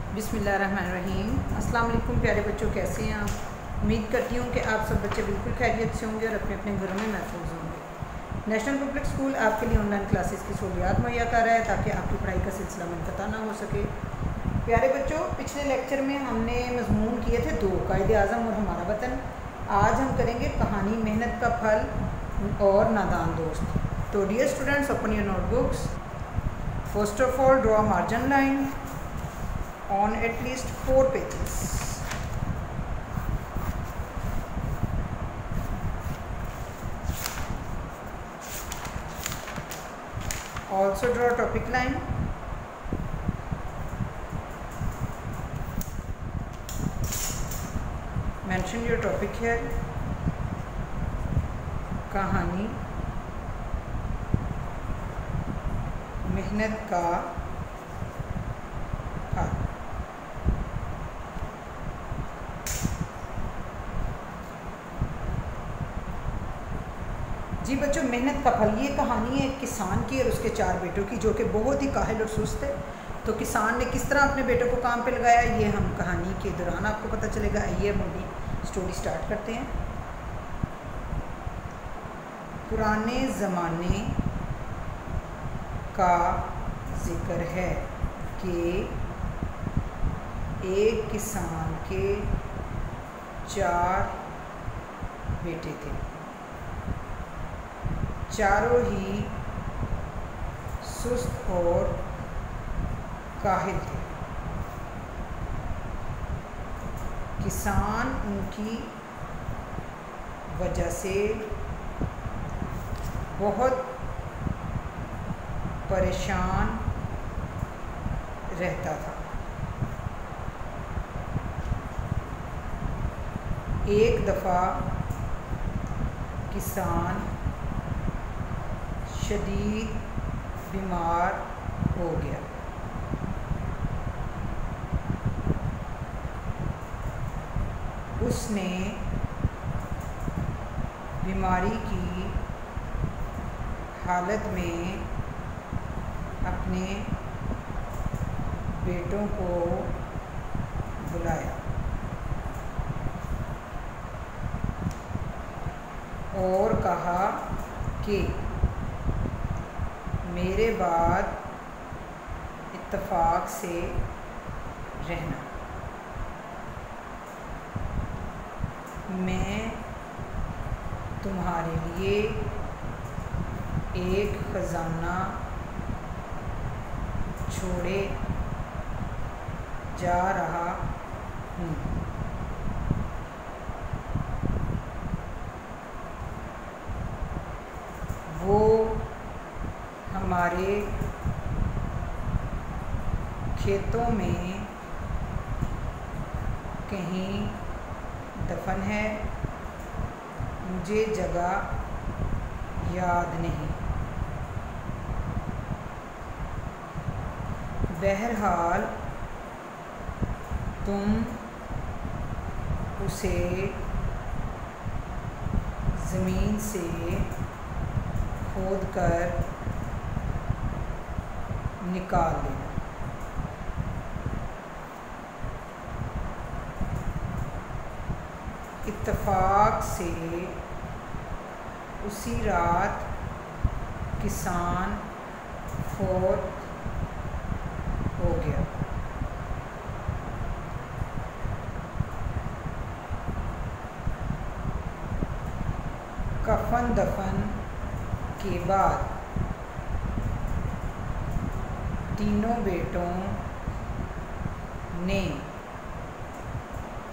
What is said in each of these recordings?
बिस्मिल्लाहिर्रहमानिर्रहीम। अस्सलाम वालेकुम प्यारे बच्चों, कैसे हैं आप? उम्मीद करती हूँ कि आप सब बच्चे बिल्कुल खैरियत से होंगे और अपने अपने घरों में महफूज होंगे। नेशनल पब्लिक स्कूल आपके लिए ऑनलाइन क्लासेस की सहूलियात मुहैया कर रहा है ताकि आपकी पढ़ाई का सिलसिला मुनक़ता ना हो सके। प्यारे बच्चों, पिछले लेक्चर में हमने मज़मून किए थे 2, कायदे आज़म और हमारा वतन। आज हम करेंगे कहानी मेहनत का फल और नादान दोस्त। तो dear students, open your notebooks. First of all draw margin line on at least 4 pages. Also draw topic line. Mention your topic here. कहानी मेहनत का फल। जी बच्चों, मेहनत का फल, ये कहानी है एक किसान की और उसके 4 बेटों की, जो कि बहुत ही काहिल और सुस्त है। तो किसान ने किस तरह अपने बेटों को काम पे लगाया, ये हम कहानी के दौरान आपको पता चलेगा। आइए हम अपनी स्टोरी स्टार्ट करते हैं। पुराने ज़माने का जिक्र है कि एक किसान के 4 बेटे थे। चारों ही सुस्त और काहिल थे। किसान उनकी वजह से बहुत परेशान रहता था। एक दफ़ा किसान शदीद बीमार हो गया। उसने बीमारी की हालत में अपने बेटों को बुलाया और कहा कि मेरे बाद इत्तेफाक से रहना। मैं तुम्हारे लिए एक ख़जाना छोड़े जा रहा हूँ। वो हमारे खेतों में कहीं दफन है, मुझे जगह याद नहीं। बहरहाल तुम उसे ज़मीन से खोद कर निकाल लेना। इत्तेफाक से उसी रात किसान फौत हो गया। कफन दफन के बाद तीनों बेटों ने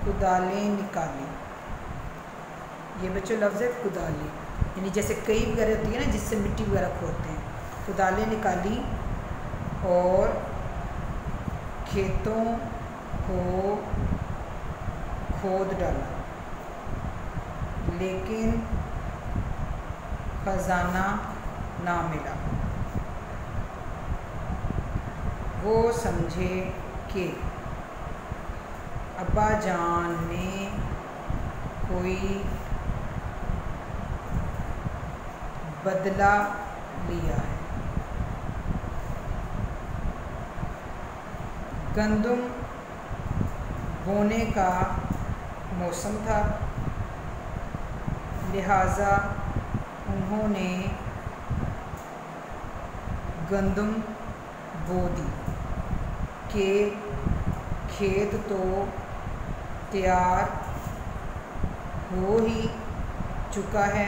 कुदालें निकाली। ये बच्चों लफ्ज़ है कुदाली, यानी जैसे कई वगैरह होती है ना, जिससे मिट्टी वगैरह खोदते हैं। कुदालें निकाली और खेतों को खोद डाला, लेकिन ख़जाना ना मिला। वो समझे कि अब्बा जान ने कोई बदला लिया है। गंदम बोने का मौसम था, लिहाजा उन्होंने गंदम बो दी कि खेत तो तैयार हो ही चुका है,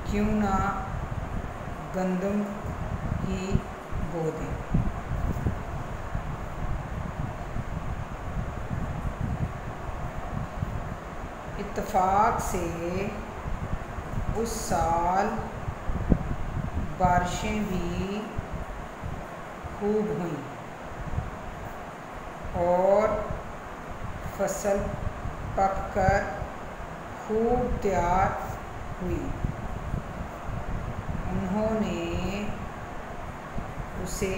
क्यों ना गंदम ही बो दें। इत्तेफाक से उस साल बारिशें भी खूब हुईं और फसल पककर खूब तैयार हुई। उन्होंने उसे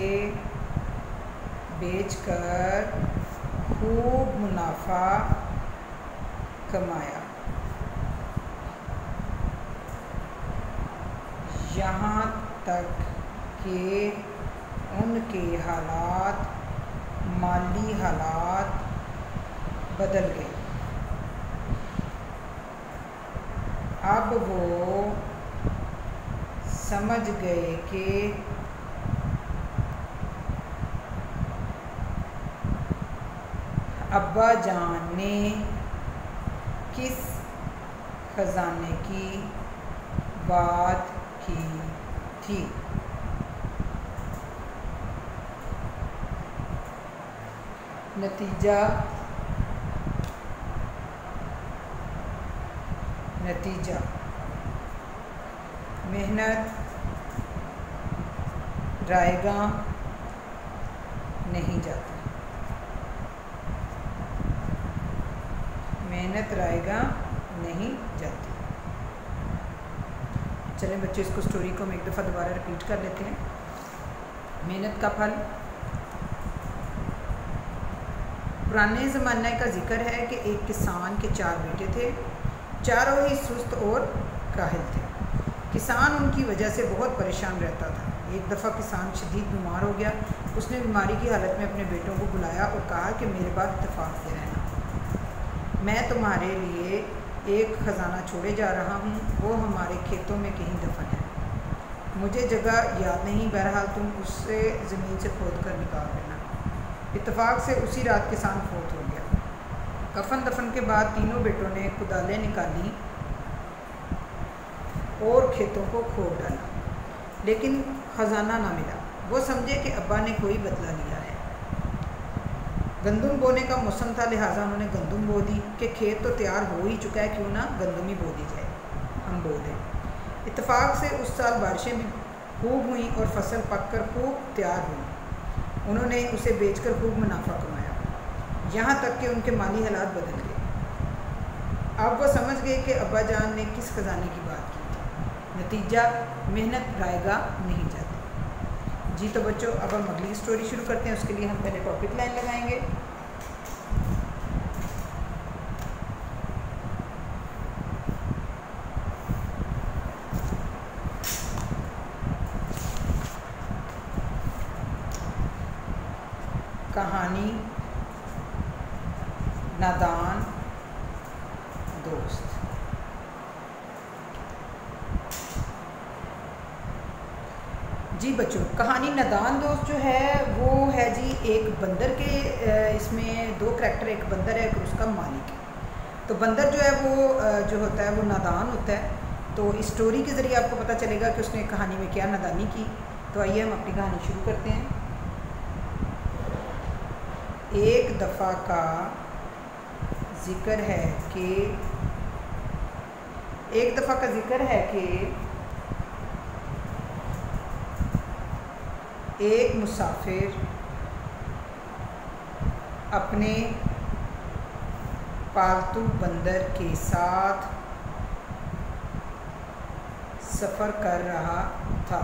बेचकर खूब मुनाफा कमाया। यहाँ तक कि उनके माली हालात बदल गए। अब वो समझ गए कि अब्बा जान ने किस खजाने की बात की थी। नतीजा मेहनत रायगा नहीं जाती। मेहनत रायगा नहीं जाती। चलें बच्चों, इसको स्टोरी को हम एक दफ़ा दोबारा रिपीट कर लेते हैं। मेहनत का फल। पुराने ज़माने का जिक्र है कि एक किसान के 4 बेटे थे, चारों ही सुस्त और काहिल थे। किसान उनकी वजह से बहुत परेशान रहता था। एक दफ़ा किसान शदीद बीमार हो गया। उसने बीमारी की हालत में अपने बेटों को बुलाया और कहा कि मेरे पास इत्तेफाक से रहना, मैं तुम्हारे लिए एक ख़जाना छोड़े जा रहा हूँ, वो हमारे खेतों में कहीं दफन है। मुझे जगह याद नहीं, बहरहाल तुम उससे ज़मीन से खोद कर निकाल देना। इत्तेफाक से उसी रात किसान फौत हो गया। कफन दफन के बाद तीनों बेटों ने कुदालें निकाली और खेतों को खोद डाला, लेकिन ख़जाना ना मिला। वो समझे कि अब्बा ने कोई बदला लिया है। गंदम बोने का मौसम था, लिहाजा उन्होंने गंदम बो दी कि खेत तो तैयार हो ही चुका है, क्यों ना गंदम ही बो दी जाए, हम बो दें। इत्तेफाक से उस साल बारिशें भी खूब हुई और फसल पककर खूब तैयार हुई। उन्होंने उसे बेचकर खूब मुनाफा कमाया, यहाँ तक कि उनके माली हालात बदल गए। अब वो समझ गए कि अब्बा जान ने किस खजाने की बात की थी। नतीजा मेहनत रायगा नहीं जाती। जी तो बच्चों, अब हम अगली स्टोरी शुरू करते हैं। उसके लिए हम पहले टॉपिक लाइन लगाएंगे। कहानी नादान दोस्त। जी बच्चों, कहानी नादान दोस्त जो है वो है जी एक बंदर के, इसमें 2 करैक्टर, एक बंदर है, एक उसका मालिक है। तो बंदर जो है वो जो होता है वो नादान होता है। तो इस स्टोरी के ज़रिए आपको पता चलेगा कि उसने कहानी में क्या नादानी की। तो आइए हम अपनी कहानी शुरू करते हैं। एक दफ़ा का ज़िक्र है कि एक मुसाफिर अपने पालतू बंदर के साथ सफ़र कर रहा था।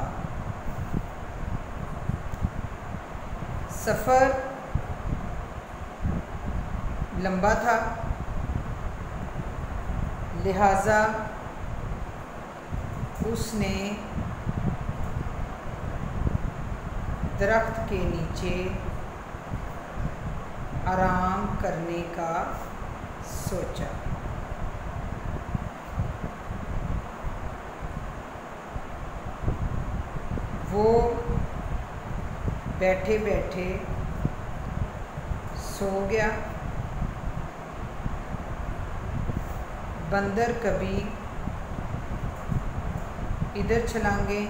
सफ़र लंबा था, लिहाजा उसने दरख्त के नीचे आराम करने का सोचा। वो बैठे बैठे सो गया। बंदर कभी इधर छलांगे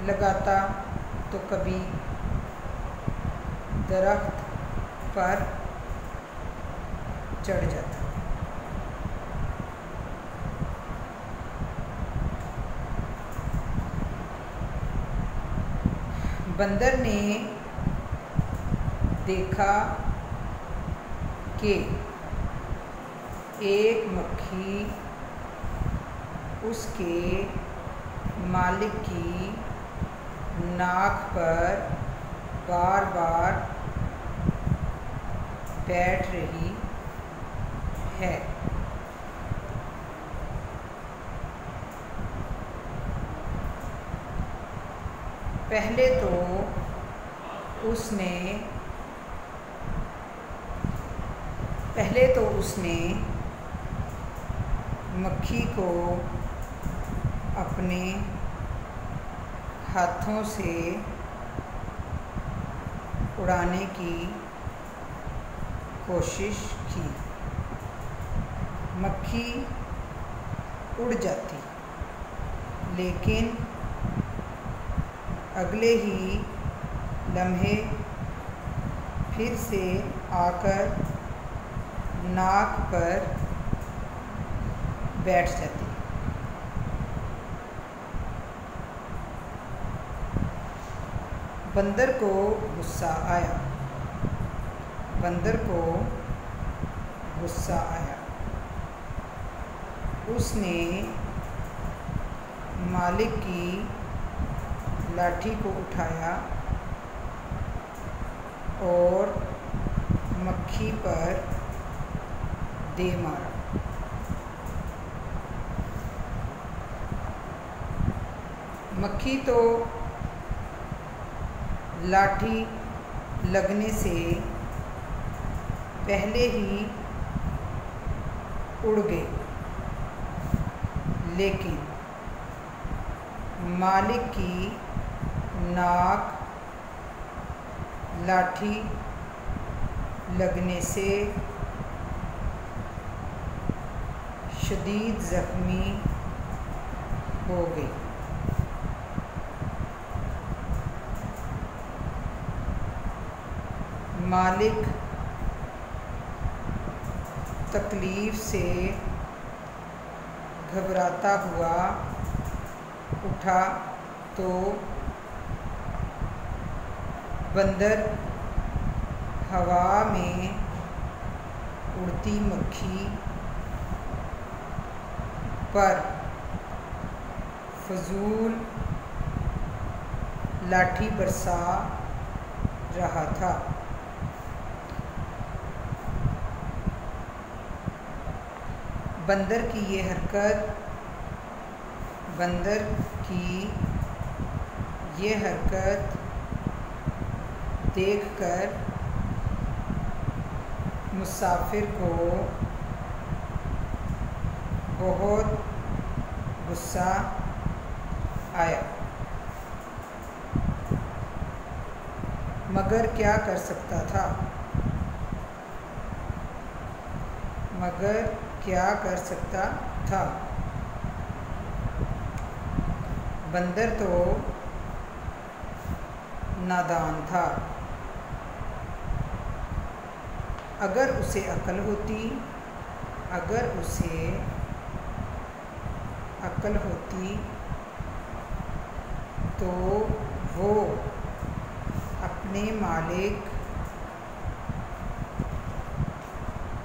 लगाता तो कभी दरख्त पर चढ़ जाता। बंदर ने देखा कि एक मक्खी उसके मालिक की नाक पर बार बार बैठ रही है। पहले तो उसने मक्खी को अपने हाथों से उड़ाने की कोशिश की। मक्खी उड़ जाती, लेकिन अगले ही लम्हे फिर से आकर नाक पर बैठ जाती। बंदर को गुस्सा आया। उसने मालिक की लाठी को उठाया और मक्खी पर दे मारा। मक्खी तो लाठी लगने से पहले ही उड़ गई, लेकिन मालिक की नाक लाठी लगने से शदीद ज़ख्मी हो गई। मालिक तकलीफ़ से घबराता हुआ उठा तो बंदर हवा में उड़ती मक्खी पर फजूल लाठी बरसा रहा था। बंदर की ये हरकत देखकर मुसाफिर को बहुत गुस्सा आया, मगर क्या कर सकता था। बंदर तो नादान था। अगर उसे अक्ल होती तो वो अपने मालिक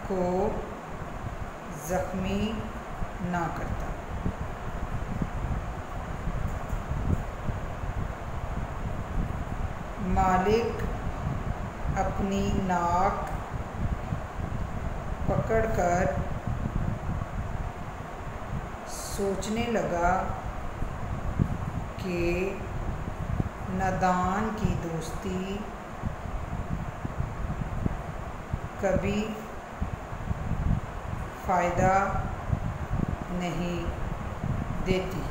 को ज़ख्मी ना करता। मालिक अपनी नाक पकड़कर सोचने लगा कि नादान की दोस्ती कभी फ़ायदा नहीं देती।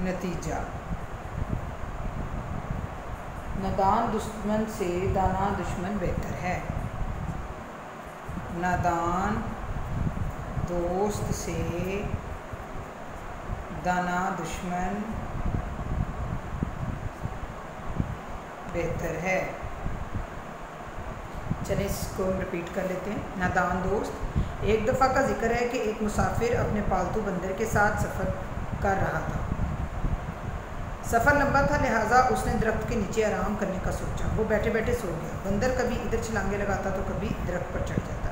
नतीजा, नादान दुश्मन से दाना दुश्मन बेहतर है। नादान दोस्त से दाना दुश्मन बेहतर है। चलिए इसको हम रिपीट कर लेते हैं। नादान दोस्त, एक दफ़ा का जिक्र है कि एक मुसाफिर अपने पालतू बंदर के साथ सफ़र कर रहा था। सफ़र लंबा था, लिहाजा उसने दरख्त के नीचे आराम करने का सोचा। वो बैठे बैठे सो गया। बंदर कभी इधर छलांगे लगाता तो कभी दरख्त पर चढ़ जाता।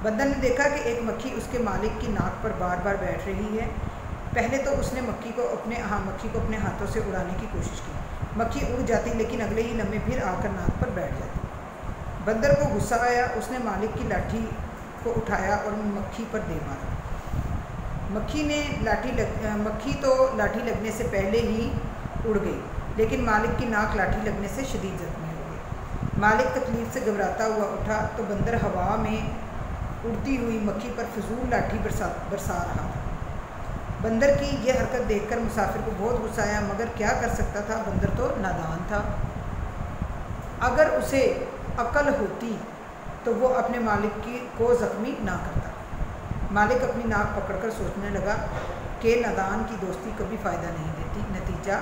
बंदर ने देखा कि एक मक्खी उसके मालिक की नाक पर बार बार बैठ रही है। पहले तो उसने मक्खी को अपने हाथों से उड़ाने की कोशिश की। मक्खी उड़ जाती, लेकिन अगले ही लम्हे फिर आकर नाक पर बैठ जाती। बंदर को गुस्सा आया। उसने मालिक की लाठी को उठाया और मक्खी पर दे मारा। मक्खी तो लाठी लगने से पहले ही उड़ गई, लेकिन मालिक की नाक लाठी लगने से शदीद जख्मी हो गई। मालिक तकलीफ से घबराता हुआ उठा तो बंदर हवा में उड़ती हुई मक्खी पर फजूल लाठी बरसा रहा था। बंदर की यह हरकत देखकर मुसाफिर को बहुत गुस्सा आया, मगर क्या कर सकता था, बंदर तो नादान था। अगर उसे अक्ल होती तो वो अपने मालिक को ज़ख्मी ना करता। मालिक अपनी नाक पकड़कर सोचने लगा कि नादान की दोस्ती कभी फ़ायदा नहीं देती। नतीजा,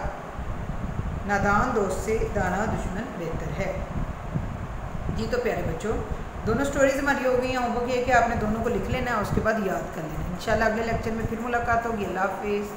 नादान दोस्त से दाना दुश्मन बेहतर है। जी तो प्यारे बच्चों, दोनों स्टोरीज हमारी हो गई हैं। होमवर्क ये है कि आपने दोनों को लिख लेना है और उसके बाद याद कर लेना है। इंशाल्लाह अगले लेक्चर में फिर मुलाकात होगी। अल्लाह हाफिज़।